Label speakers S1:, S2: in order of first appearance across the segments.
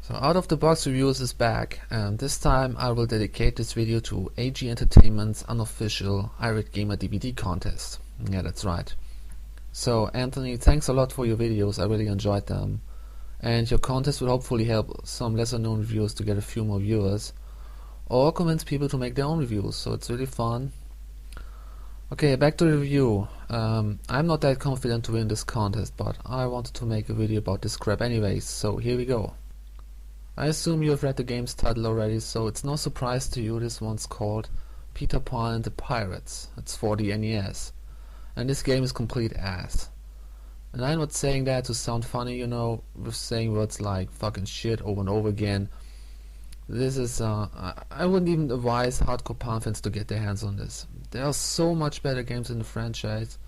S1: So Out of the Box Reviews is back, and this time I will dedicate this video to AGentertainment's unofficial Irate Gamer DVD contest. Yeah, that's right. So Anthony, thanks a lot for your videos, I really enjoyed them. And your contest will hopefully help some lesser known reviewers to get a few more viewers, or convince people to make their own reviews, so it's really fun. Okay, back to the review. I'm not that confident to win this contest, but I wanted to make a video about this crap anyways, so here we go. I assume you have read the game's title already, so it's no surprise to you this one's called Peter Pan and the Pirates. It's for the NES. And this game is complete ass. And I'm not saying that to sound funny, you know, with saying words like fucking shit over and over again. This is, I wouldn't even advise hardcore Pan fans to get their hands on this. There are so much better games in the franchise,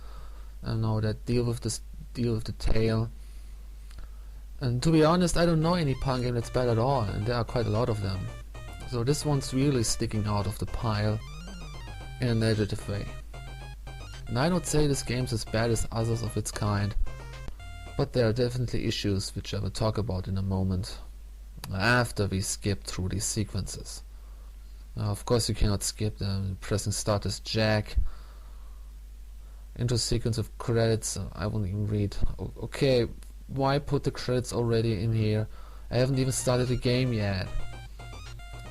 S1: I know, that deal with the tale. And to be honest, I don't know any Pan game that's bad at all, and there are quite a lot of them. So this one's really sticking out of the pile in a negative way. And I don't say this game's as bad as others of its kind, but there are definitely issues which I will talk about in a moment, after we skip through these sequences. Now, of course you cannot skip them. Pressing start as Jack. Into sequence of credits, I won't even read. Okay, why put the credits already in here? I haven't even started the game yet.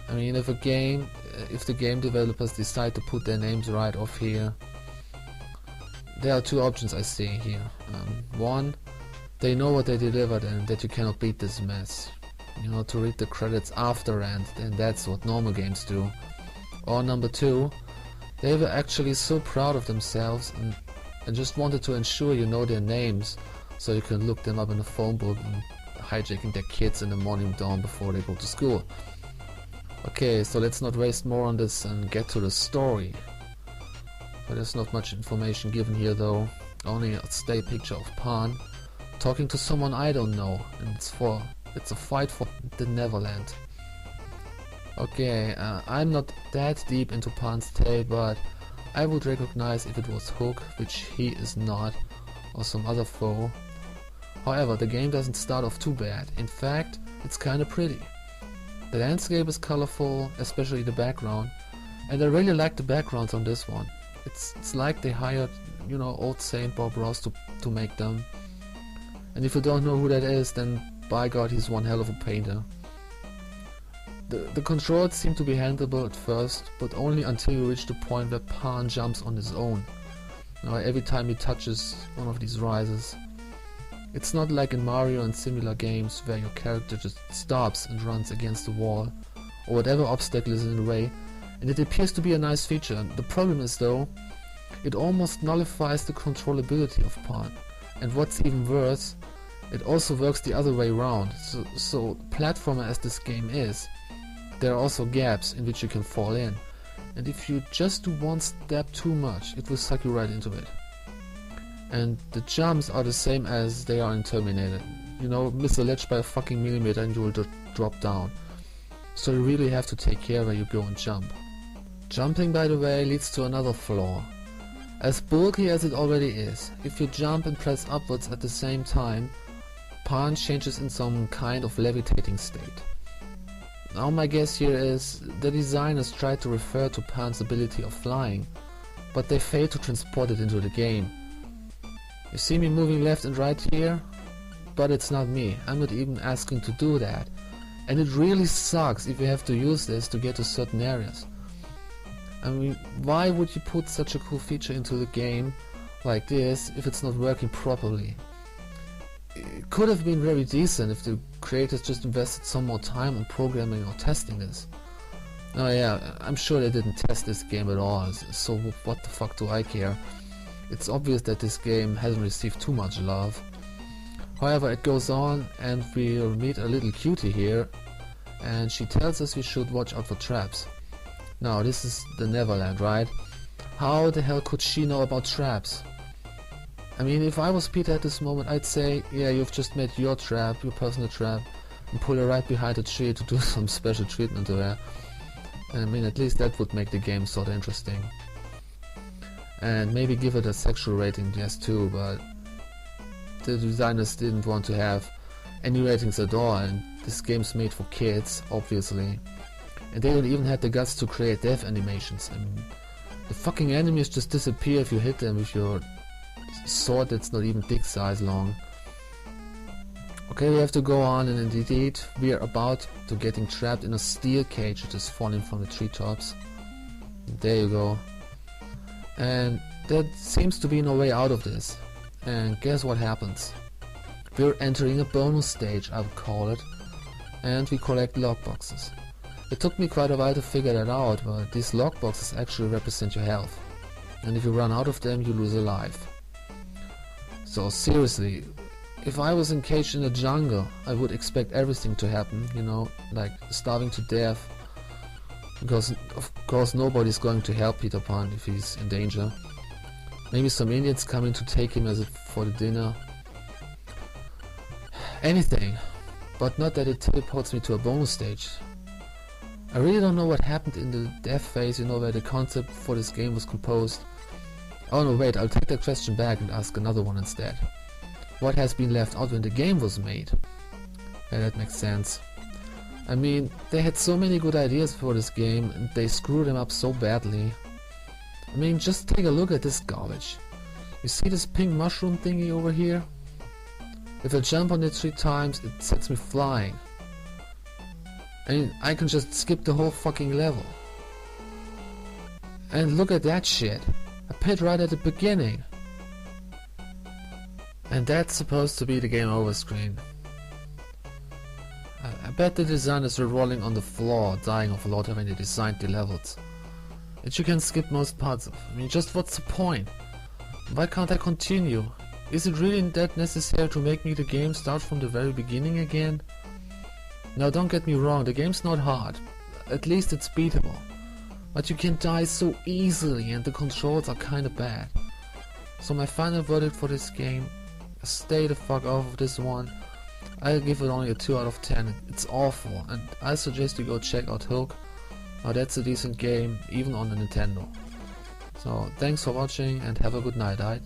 S1: I mean, if the game developers decide to put their names right off here, there are two options I see here. One, they know what they delivered and that you cannot beat this mess. You know, to read the credits after and that's what normal games do. Or number two, they were actually so proud of themselves and just wanted to ensure you know their names, so you can look them up in the phone book and hijacking their kids in the morning dawn before they go to school. Okay, so let's not waste more on this and get to the story. But there's not much information given here though, only a stale picture of Pan talking to someone I don't know, and it's a fight for the Neverland. Okay, I'm not that deep into Pan's tale, but I would recognize if it was Hook, which he is not, or some other foe. However, the game doesn't start off too bad. In fact, it's kinda pretty. The landscape is colorful, especially the background, and I really like the backgrounds on this one. It's like they hired, you know, old Saint Bob Ross to make them. And if you don't know who that is, then by God, he's one hell of a painter. The controls seem to be handleable at first, but only until you reach the point where Pan jumps on his own. You know, every time he touches one of these rises. It's not like in Mario and similar games where your character just stops and runs against the wall or whatever obstacle is in the way, and it appears to be a nice feature. The problem is though, it almost nullifies the controllability of Pan, and what's even worse, it also works the other way around. So platformer as this game is, there are also gaps in which you can fall in, and if you just do one step too much, it will suck you right into it. And the jumps are the same as they are in Terminator. You know, miss a ledge by a fucking millimeter and you will just drop down. So you really have to take care where you go and jump. Jumping, by the way, leads to another flaw. As bulky as it already is, if you jump and press upwards at the same time, Pan changes in some kind of levitating state. Now my guess here is the designers tried to refer to Pan's ability of flying, but they failed to transport it into the game. You see me moving left and right here? But it's not me, I'm not even asking to do that. And it really sucks if you have to use this to get to certain areas. I mean, why would you put such a cool feature into the game like this if it's not working properly? It could have been very decent if the creators just invested some more time on programming or testing this. Oh yeah, I'm sure they didn't test this game at all, so what the fuck do I care? It's obvious that this game hasn't received too much love. However, it goes on and we'll meet a little cutie here, and she tells us we should watch out for traps. Now this is the Neverland, right? How the hell could she know about traps? I mean, if I was Peter at this moment, I'd say, yeah, you've just made your trap, your personal trap, and pull her right behind a tree to do some special treatment to her. I mean, at least that would make the game sort of interesting. And maybe give it a sexual rating, yes too, but the designers didn't want to have any ratings at all, and this game's made for kids, obviously. And they don't even have the guts to create death animations. I mean, the fucking enemies just disappear if you hit them with your sword that's not even dick size long. Okay, we have to go on, and indeed we are about to getting trapped in a steel cage that is falling from the treetops. There you go. And there seems to be no way out of this. And guess what happens? We're entering a bonus stage, I would call it, and we collect logboxes. It took me quite a while to figure that out, but these logboxes actually represent your health. And if you run out of them, you lose a life. So seriously, if I was encaged in a jungle, I would expect everything to happen, you know, like starving to death. Because of course nobody's going to help Peter Pan if he's in danger. Maybe some Indians coming to take him for the dinner. Anything, but not that it teleports me to a bonus stage. I really don't know what happened in the death phase, you know, where the concept for this game was composed. Oh no, wait, I'll take that question back and ask another one instead. What has been left out when the game was made? Yeah, that makes sense. I mean, they had so many good ideas for this game and they screwed them up so badly. I mean, just take a look at this garbage. You see this pink mushroom thingy over here? If I jump on it 3 times, it sets me flying. And I can just skip the whole fucking level. And look at that shit. A pit right at the beginning. And that's supposed to be the game over screen. I bet the designers were rolling on the floor, dying of laughter when they designed the levels. And you can skip most parts of. I mean, just what's the point? Why can't I continue? Is it really that necessary to make me the game start from the very beginning again? Now don't get me wrong, the game's not hard. At least it's beatable. But you can die so easily and the controls are kinda bad. So my final verdict for this game, stay the fuck off of this one. I'll give it only a 2 out of 10. It's awful, and I suggest you go check out Hook. Now that's a decent game, even on the Nintendo. So thanks for watching and have a good night, alright?